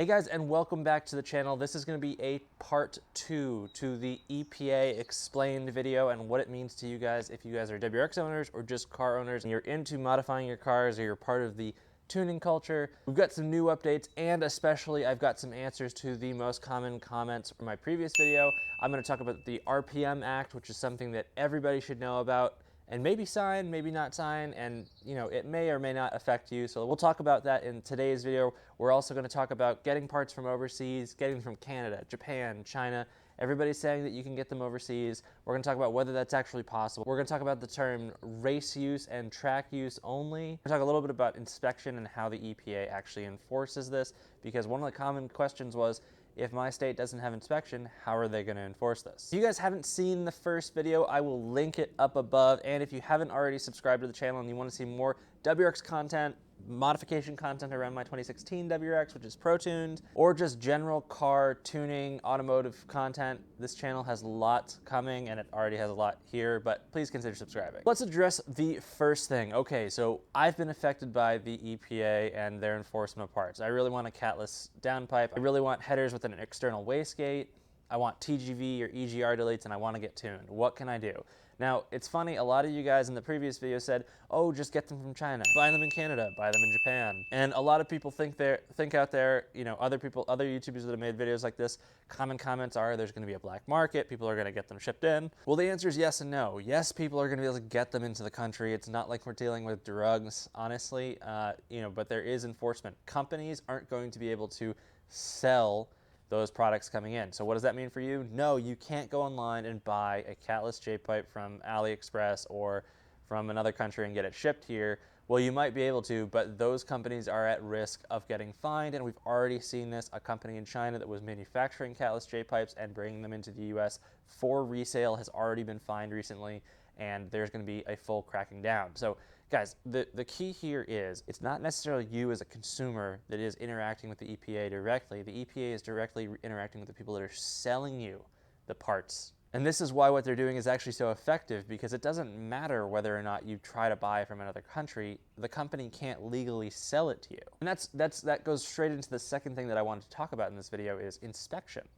Hey guys, and welcome back to the channel. This is going to be a part 2 to the EPA explained video and what it means to you guys if you guys are WRX owners or just car owners and you're into modifying your cars or you're part of the tuning culture. We've got some new updates, and especially I've got some answers to the most common comments from my previous video. I'm going to talk about the RPM Act, which is something that everybody should know about and maybe sign, maybe not sign, and it may or may not affect you. So we'll talk about that in today's video. We're also going to talk about getting parts from overseas, getting them from Canada, Japan, China. Everybody's saying that you can get them overseas. We're going to talk about whether that's actually possible. We're going to talk about the term race use and track use only. We're going to talk a little bit about inspection and how the EPA actually enforces this, because one of the common questions was, if my state doesn't have inspection, how are they going to enforce this? If you guys haven't seen the first video, I will link it up above. And if you haven't already subscribed to the channel and you want to see more WRX content, modification content around my 2016 WRX, which is pro-tuned, or just general car tuning, automotive content, this channel has lots coming, and it already has a lot here, but please consider subscribing. Let's address the first thing. Okay, so I've been affected by the EPA and their enforcement of parts. I really want a catless downpipe. I really want headers with an external wastegate. I want TGV or EGR deletes, and I want to get tuned. What can I do? Now, it's funny, a lot of you guys in the previous video said, oh, just get them from China, buy them in Canada, buy them in Japan. And a lot of people think out there, other YouTubers that have made videos like this, common comments are there's going to be a black market, people are going to get them shipped in. Well, the answer is yes and no. Yes, people are going to be able to get them into the country. It's not like we're dealing with drugs, honestly, but there is enforcement. Companies aren't going to be able to sell those products coming in. So what does that mean for you? No, you can't go online and buy a catless J-pipe from AliExpress or from another country and get it shipped here. Well, you might be able to, but those companies are at risk of getting fined, and we've already seen this. A company in China that was manufacturing catless J-pipes and bringing them into the US for resale has already been fined recently, and there's going to be a full cracking down. So guys, the key here is it's not necessarily you as a consumer that is interacting with the EPA directly. The EPA is directly interacting with the people that are selling you the parts. And this is why what they're doing is actually so effective, because it doesn't matter whether or not you try to buy from another country, the company can't legally sell it to you. And that goes straight into the second thing that I wanted to talk about in this video is inspection.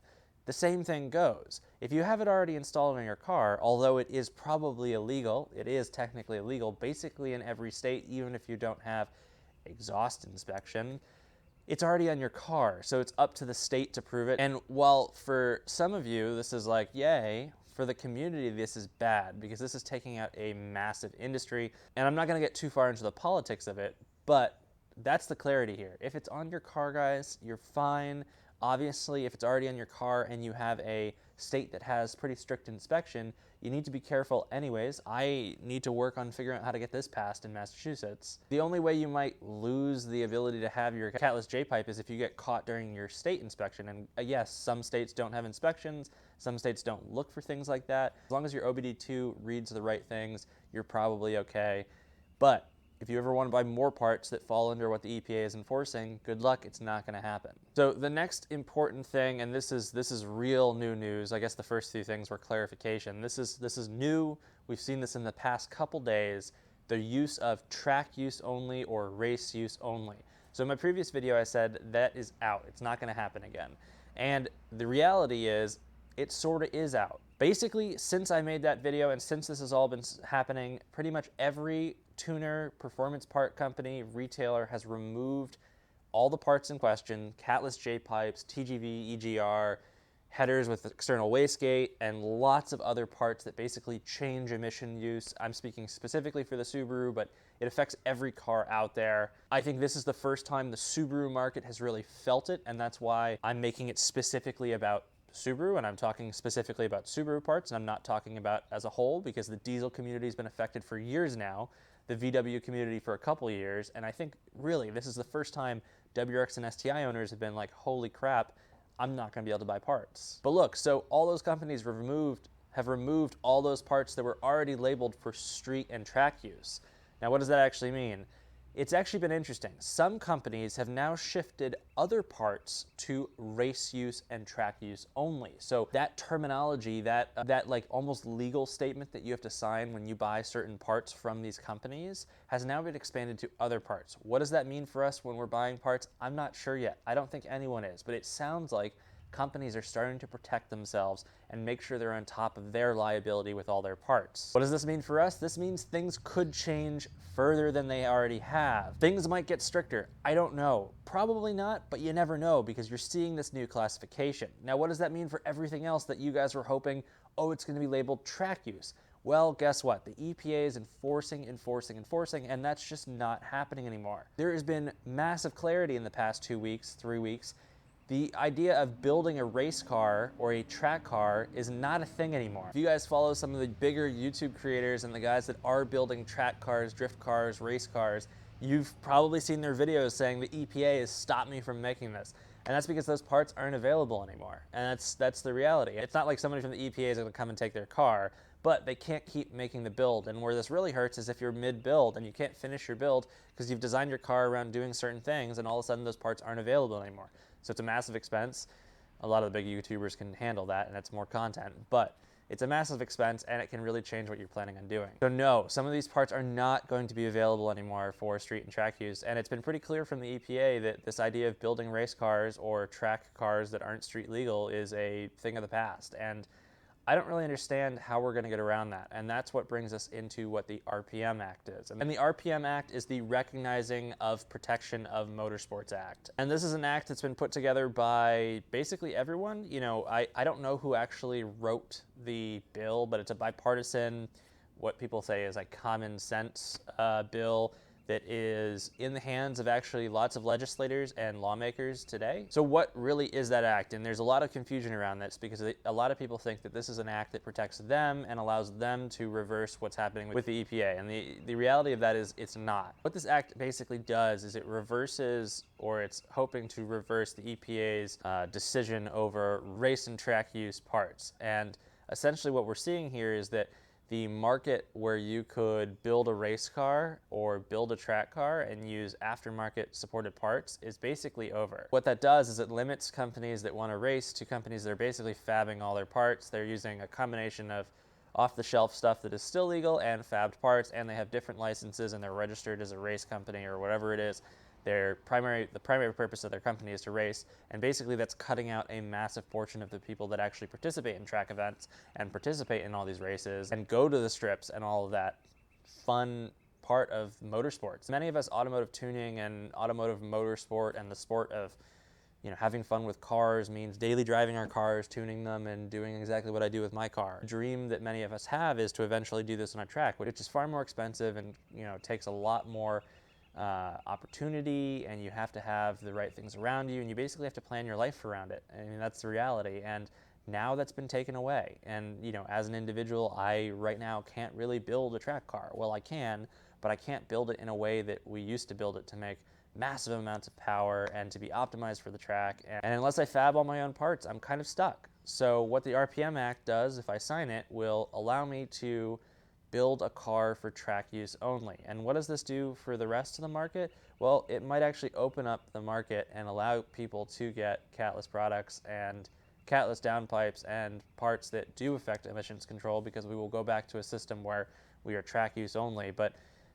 The same thing goes. If you have it already installed in your car, although it is probably illegal, it is technically illegal basically in every state, even if you don't have exhaust inspection, it's already on your car, so it's up to the state to prove it. And while for some of you this is like, yay, for the community this is bad, because this is taking out a massive industry. And I'm not going to get too far into the politics of it, but that's the clarity here. If it's on your car, guys, you're fine. Obviously, if it's already on your car and you have a state that has pretty strict inspection, you need to be careful anyways. I need to work on figuring out how to get this passed in Massachusetts. The only way you might lose the ability to have your catless J-pipe is if you get caught during your state inspection. And yes, some states don't have inspections, some states don't look for things like that. As long as your OBD2 reads the right things, you're probably okay. But if you ever want to buy more parts that fall under what the EPA is enforcing, good luck, it's not going to happen. So the next important thing, and this is real new news. I guess the first few things were clarification. This is new. We've seen this in the past couple days, the use of track use only or race use only. So in my previous video I said that is out. It's not going to happen again. And the reality is it sort of is out. Basically, since I made that video and since this has all been happening, pretty much every tuner, performance part company, retailer has removed all the parts in question, catless J-pipes, TGV, EGR, headers with external wastegate, and lots of other parts that basically change emission use. I'm speaking specifically for the Subaru, but it affects every car out there. I think this is the first time the Subaru market has really felt it, and that's why I'm making it specifically about Subaru, and I'm talking specifically about Subaru parts, and I'm not talking about as a whole, because the diesel community has been affected for years now, the VW community for a couple years, and I think really this is the first time WRX and STI owners have been like, holy crap, I'm not going to be able to buy parts. But look, so all those companies have removed all those parts that were already labeled for street and track use. Now what does that actually mean? It's actually been interesting. Some companies have now shifted other parts to race use and track use only. So that terminology, that like almost legal statement that you have to sign when you buy certain parts from these companies has now been expanded to other parts. What does that mean for us when we're buying parts? I'm not sure yet. I don't think anyone is, but it sounds like companies are starting to protect themselves and make sure they're on top of their liability with all their parts. What does this mean for us? This means things could change further than they already have. Things might get stricter. I don't know. Probably not, but you never know because you're seeing this new classification. Now, what does that mean for everything else that you guys were hoping, oh, it's going to be labeled track use? Well, guess what? The EPA is enforcing, and that's just not happening anymore. There has been massive clarity in the past 2 weeks, 3 weeks. The idea of building a race car or a track car is not a thing anymore. If you guys follow some of the bigger YouTube creators and the guys that are building track cars, drift cars, race cars, you've probably seen their videos saying the EPA has stopped me from making this. And that's because those parts aren't available anymore. And that's the reality. It's not like somebody from the EPA is going to come and take their car, but they can't keep making the build. And where this really hurts is if you're mid-build and you can't finish your build because you've designed your car around doing certain things and all of a sudden those parts aren't available anymore. So it's a massive expense. A lot of the big YouTubers can handle that and it's more content, but it's a massive expense and it can really change what you're planning on doing. So no, some of these parts are not going to be available anymore for street and track use. And it's been pretty clear from the EPA that this idea of building race cars or track cars that aren't street legal is a thing of the past. And I don't really understand how we're going to get around that. And that's what brings us into what the RPM Act is. And the RPM Act is the Recognizing of Protection of Motorsports Act. And this is an act that's been put together by basically everyone. You know, I don't know who actually wrote the bill, but it's a bipartisan, what people say is a common sense bill that is in the hands of actually lots of legislators and lawmakers today. So what really is that act? And there's a lot of confusion around this because a lot of people think that this is an act that protects them and allows them to reverse what's happening with the EPA. And the reality of that is it's not. What this act basically does is it reverses, or it's hoping to reverse, the EPA's decision over race and track use parts. And essentially what we're seeing here is that the market where you could build a race car or build a track car and use aftermarket supported parts is basically over. What that does is it limits companies that want to race to companies that are basically fabbing all their parts. They're using a combination of off-the-shelf stuff that is still legal and fabbed parts, and they have different licenses and they're registered as a race company or whatever it is. The primary purpose of their company is to race, and basically that's cutting out a massive portion of the people that actually participate in track events and participate in all these races and go to the strips and all of that fun part of motorsports. Many of us automotive tuning and automotive motorsport and the sport of, you know, having fun with cars means daily driving our cars, tuning them, and doing exactly what I do with my car. The dream that many of us have is to eventually do this on a track, which is far more expensive and, you know, takes a lot more opportunity, and you have to have the right things around you, and you basically have to plan your life around it. I mean, that's the reality. And now that's been taken away. And, you know, as an individual, I right now can't really build a track car. Well, I can, but I can't build it in a way that we used to build it, to make massive amounts of power and to be optimized for the track. And unless I fab all my own parts, I'm kind of stuck. So what the RPM Act does, if I sign it, will allow me to build a car for track use only. And what does this do for the rest of the market? Well, it might actually open up the market and allow people to get catless products and catless downpipes and parts that do affect emissions control, because we will go back to a system where we are track use only. But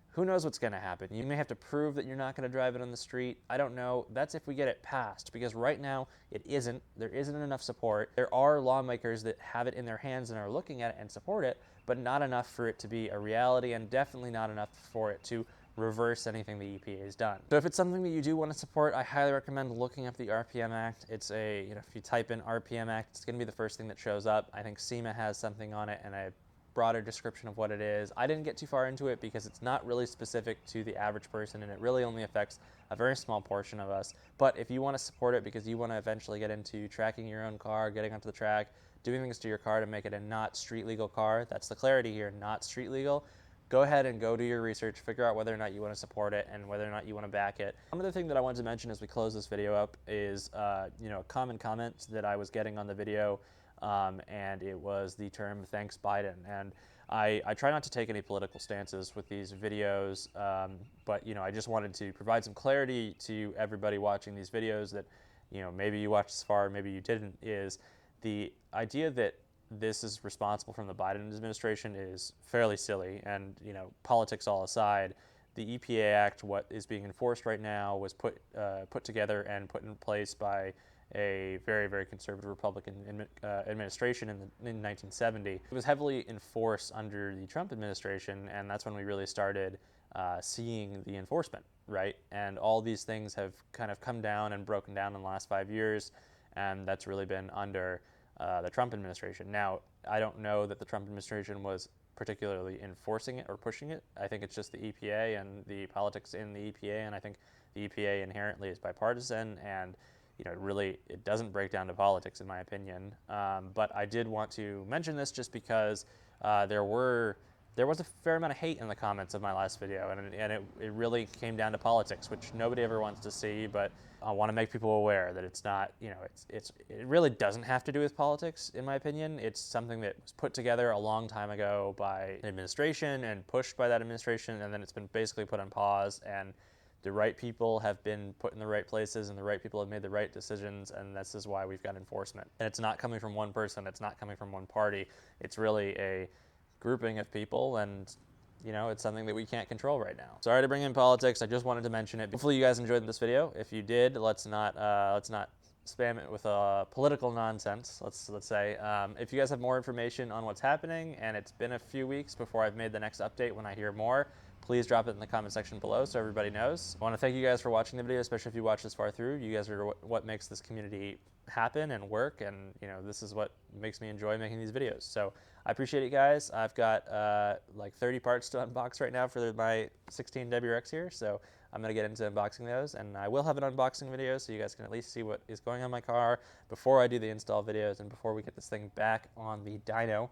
who knows what's going to happen? You may have to prove that you're not going to drive it on the street. I don't know. That's if we get it passed, because right now it isn't. There isn't enough support. There are lawmakers that have it in their hands and are looking at it and support it, but not enough for it to be a reality, and definitely not enough for it to reverse anything the EPA has done. So if it's something that you do want to support, I highly recommend looking up the RPM Act. It's a, you know, if you type in RPM Act, it's going to be the first thing that shows up. I think SEMA has something on it and a broader description of what it is. I didn't get too far into it because it's not really specific to the average person, and it really only affects a very small portion of us. But if you want to support it because you want to eventually get into tracking your own car, getting onto the track, doing things to your car to make it a not street legal car, that's the clarity here, not street legal, go ahead and go do your research, figure out whether or not you want to support it and whether or not you want to back it. One other thing that I wanted to mention as we close this video up is you know, a common comment that I was getting on the video, and it was the term "thanks Biden." And I try not to take any political stances with these videos, but I just wanted to provide some clarity to everybody watching these videos that, maybe you watched this far, maybe you didn't, is the idea that this is responsible from the Biden administration is fairly silly. And, politics all aside, the EPA Act, what is being enforced right now, was put together and put in place by a very, very conservative Republican administration in 1970. It was heavily enforced under the Trump administration, and that's when we really started seeing the enforcement, right? And all these things have kind of come down and broken down in the last 5 years, and that's really been under the Trump administration. Now, I don't know that the Trump administration was particularly enforcing it or pushing it. I think it's just the EPA and the politics in the EPA, and I think the EPA inherently is bipartisan, and it doesn't break down to politics, in my opinion. But I did want to mention this just because there was a fair amount of hate in the comments of my last video, and it really came down to politics, which nobody ever wants to see. But I want to make people aware that it's not, it really doesn't have to do with politics, in my opinion. It's something that was put together a long time ago by an administration and pushed by that administration, and then it's been basically put on pause. And the right people have been put in the right places, and the right people have made the right decisions, and this is why we've got enforcement. And it's not coming from one person, it's not coming from one party, it's really a grouping of people, and it's something that we can't control right now. Sorry to bring in politics, I just wanted to mention it. Hopefully you guys enjoyed this video. If you did, let's not spam it with political nonsense, let's say. If you guys have more information on what's happening, and it's been a few weeks before I've made the next update, when I hear more, please drop it in the comment section below so everybody knows. I want to thank you guys for watching the video, especially if you watch this far through. You guys are what makes this community happen and work, and this is what makes me enjoy making these videos. So I appreciate it, guys. I've got like 30 parts to unbox right now for my 16 WRX here, so I'm going to get into unboxing those, and I will have an unboxing video so you guys can at least see what is going on in my car before I do the install videos and before we get this thing back on the dyno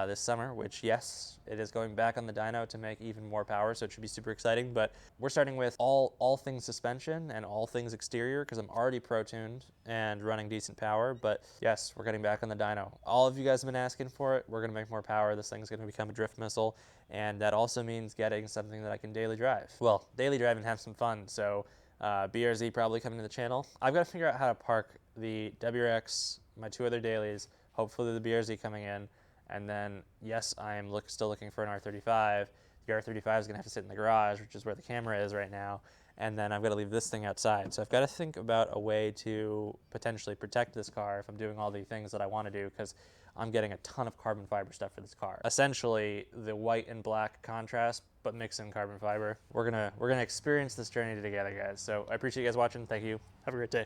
this summer, which, yes, it is going back on the dyno to make even more power, so it should be super exciting. But we're starting with all things suspension and all things exterior, because I'm already pro-tuned and running decent power. But yes, we're getting back on the dyno. All of you guys have been asking for it. We're going to make more power. This thing's going to become a drift missile, and that also means getting something that I can daily drive. Well, daily drive and have some fun. So BRZ probably coming to the channel. I've got to figure out how to park the WRX, my 2 other dailies, hopefully the BRZ coming in. And then, yes, I am still looking for an R35. The R35 is going to have to sit in the garage, which is where the camera is right now. And then I've got to leave this thing outside. So I've got to think about a way to potentially protect this car if I'm doing all the things that I want to do, because I'm getting a ton of carbon fiber stuff for this car. Essentially, the white and black contrast, but mix in carbon fiber. We're gonna experience this journey together, guys. So I appreciate you guys watching. Thank you. Have a great day.